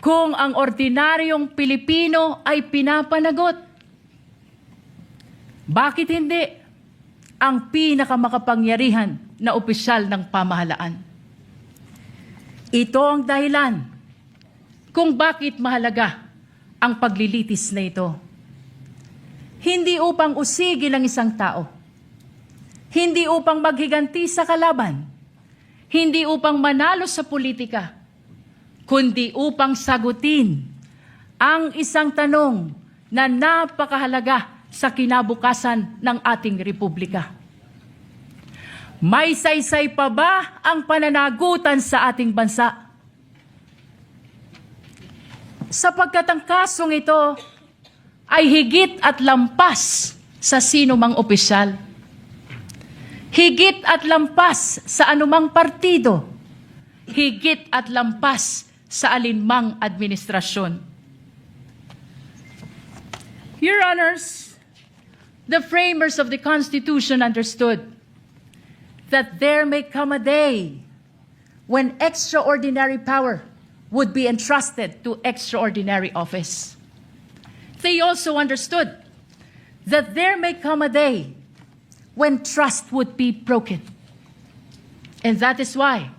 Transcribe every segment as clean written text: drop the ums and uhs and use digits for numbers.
kung ang ordinaryong Pilipino ay pinapanagot? Bakit hindi ang pinakamakapangyarihan na opisyal ng pamahalaan? Ito ang dahilan kung bakit mahalaga ang paglilitis na ito. Hindi upang usigin ang isang tao, hindi upang maghiganti sa kalaban, hindi upang manalo sa politika, kundi upang sagutin ang isang tanong na napakahalaga sa kinabukasan ng ating republika. May saysay pa ba ang pananagutan sa ating bansa? Sapagkat ang kasong ito ay higit at lampas sa sino mang opisyal. Higit at lampas sa anumang partido. Higit at lampas sa alinmang administrasyon. Your Honors, the framers of the Constitution understood that there may come a day when extraordinary power would be entrusted to extraordinary office. They also understood that there may come a day when trust would be broken. And that is why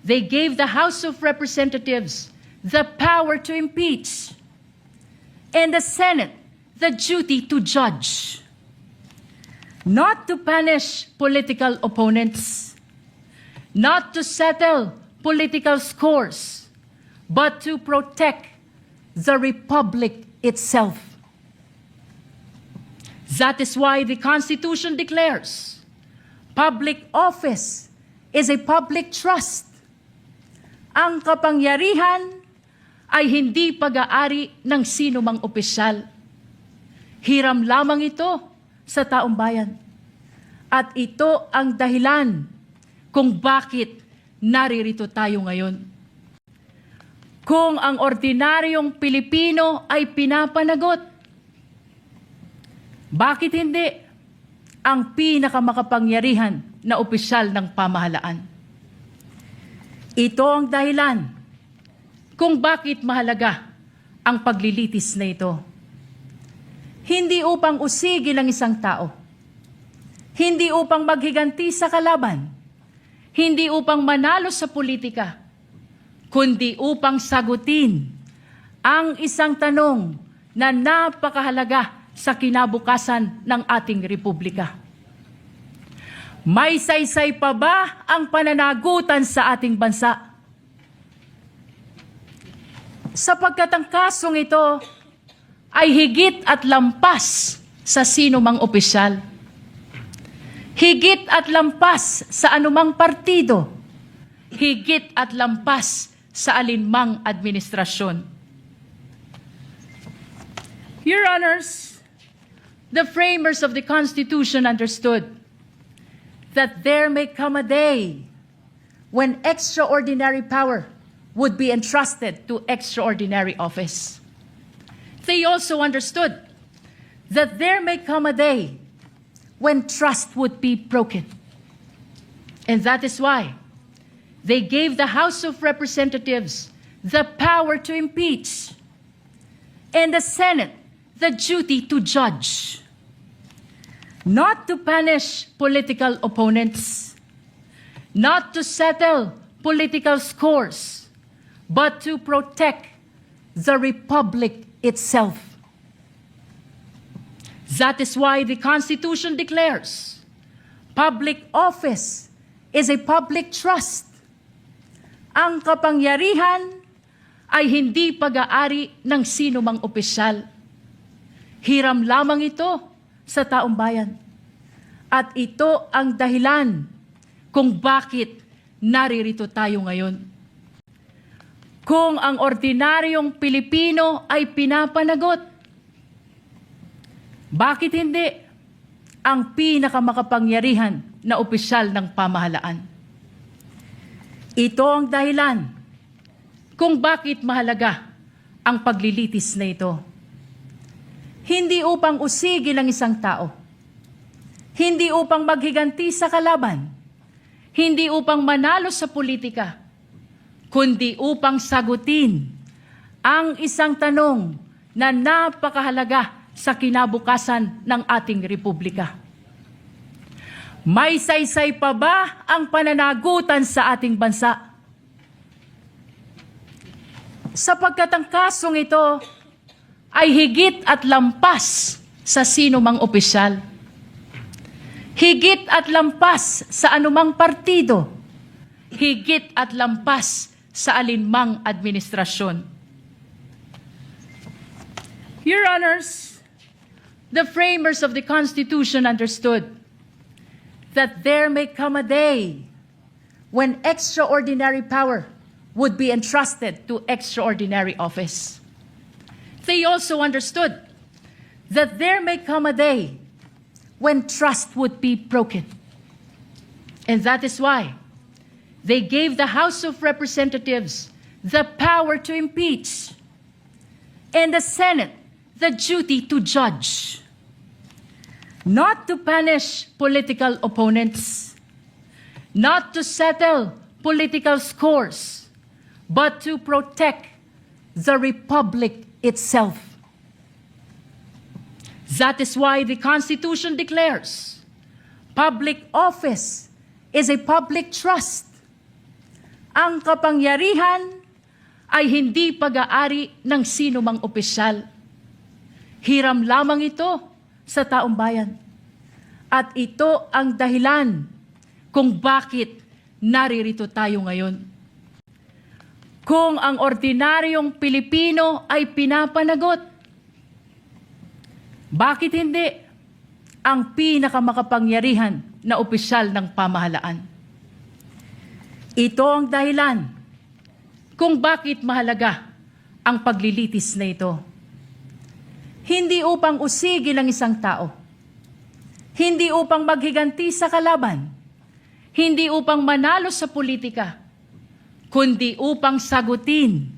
they gave the House of Representatives the power to impeach and the Senate the duty to judge, not to punish political opponents, not to settle political scores, but to protect the republic itself. That is why the Constitution declares public office is a public trust. Ang kapangyarihan ay hindi pag-aari ng sino mang opisyal. Hiram lamang ito sa taong bayan. At ito ang dahilan kung bakit naririto tayo ngayon. Kung ang ordinaryong Pilipino ay pinapanagot, bakit hindi ang pinakamakapangyarihan na opisyal ng pamahalaan? Ito ang dahilan kung bakit mahalaga ang paglilitis na ito. Hindi upang usigin ang isang tao, hindi upang maghiganti sa kalaban, hindi upang manalo sa politika, kundi upang sagutin ang isang tanong na napakahalaga sa kinabukasan ng ating republika. May saysay pa ba ang pananagutan sa ating bansa? Sapagkat ang kasong ito ay higit at lampas sa sino mang opisyal. Higit at lampas sa anumang partido. Higit at lampas sa alinmang administrasyon. Your Honors, the framers of the Constitution understood that there may come a day when extraordinary power would be entrusted to extraordinary office. They also understood that there may come a day when trust would be broken. And that is why they gave the House of Representatives the power to impeach and the Senate the duty to judge, not to punish political opponents, not to settle political scores, but to protect the republic itself. That is why the Constitution declares public office is a public trust. Ang kapangyarihan ay hindi pag-aari ng sino mang opisyal. Hiram lamang ito sa taong bayan. At ito ang dahilan kung bakit naririto tayo ngayon. Kung ang ordinaryong Pilipino ay pinapanagot, bakit hindi ang pinakamakapangyarihan na opisyal ng pamahalaan? Ito ang dahilan kung bakit mahalaga ang paglilitis na ito. Hindi upang usigin ang isang tao, hindi upang maghiganti sa kalaban, hindi upang manalo sa politika, kundi upang sagutin ang isang tanong na napakahalaga sa kinabukasan ng ating republika. May saysay pa ba ang pananagutan sa ating bansa? Sapagkat ang kasong ito ay higit at lampas sa sino mang opisyal. Higit at lampas sa anumang partido. Higit at lampas sa alinmang administrasyon. Your Honors, the framers of the Constitution understood that there may come a day when extraordinary power would be entrusted to extraordinary office. They also understood that there may come a day when trust would be broken. And that is why they gave the House of Representatives the power to impeach and the Senate the duty to judge, not to punish political opponents, not to settle political scores, but to protect the republic itself. That is why the Constitution declares public office is a public trust. Ang kapangyarihan ay hindi pag-aari ng sino mang opisyal. Hiram lamang ito sa taong bayan. At ito ang dahilan kung bakit naririto tayo ngayon. Kung ang ordinaryong Pilipino ay pinapanagot, bakit hindi ang pinakamakapangyarihan na opisyal ng pamahalaan? Ito ang dahilan kung bakit mahalaga ang paglilitis na ito. Hindi upang usigin ang isang tao, hindi upang maghiganti sa kalaban, hindi upang manalo sa politika, kundi upang sagutin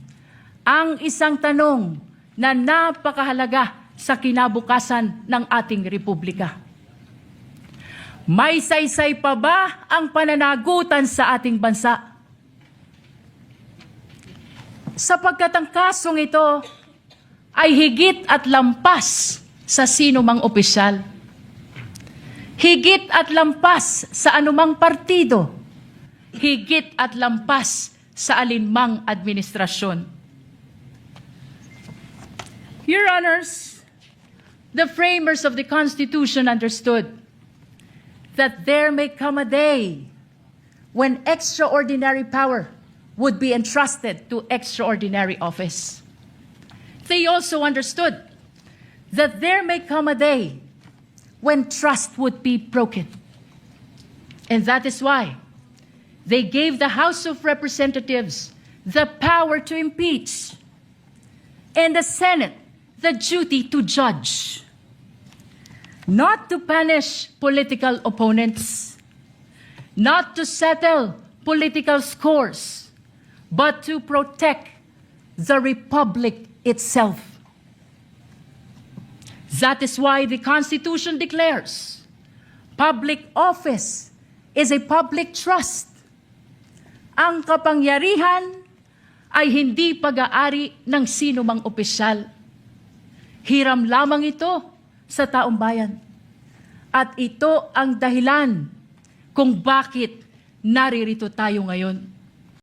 ang isang tanong na napakahalaga sa kinabukasan ng ating republika. May saysay pa ba ang pananagutan sa ating bansa? Sapagkat ang kasong ito ay higit at lampas sa sino mang opisyal. Higit at lampas sa anumang partido. Higit at lampas sa alinmang administrasyon. Your Honors, the framers of the Constitution understood that there may come a day when extraordinary power would be entrusted to extraordinary office. They also understood that there may come a day when trust would be broken. And that is why they gave the House of Representatives the power to impeach and the Senate the duty to judge, not to punish political opponents, not to settle political scores, but to protect the republic itself. That is why the Constitution declares public office is a public trust. Ang kapangyarihan ay hindi pag-aari ng sino mang opisyal. Hiram lamang ito sa taong bayan. At ito ang dahilan kung bakit naririto tayo ngayon.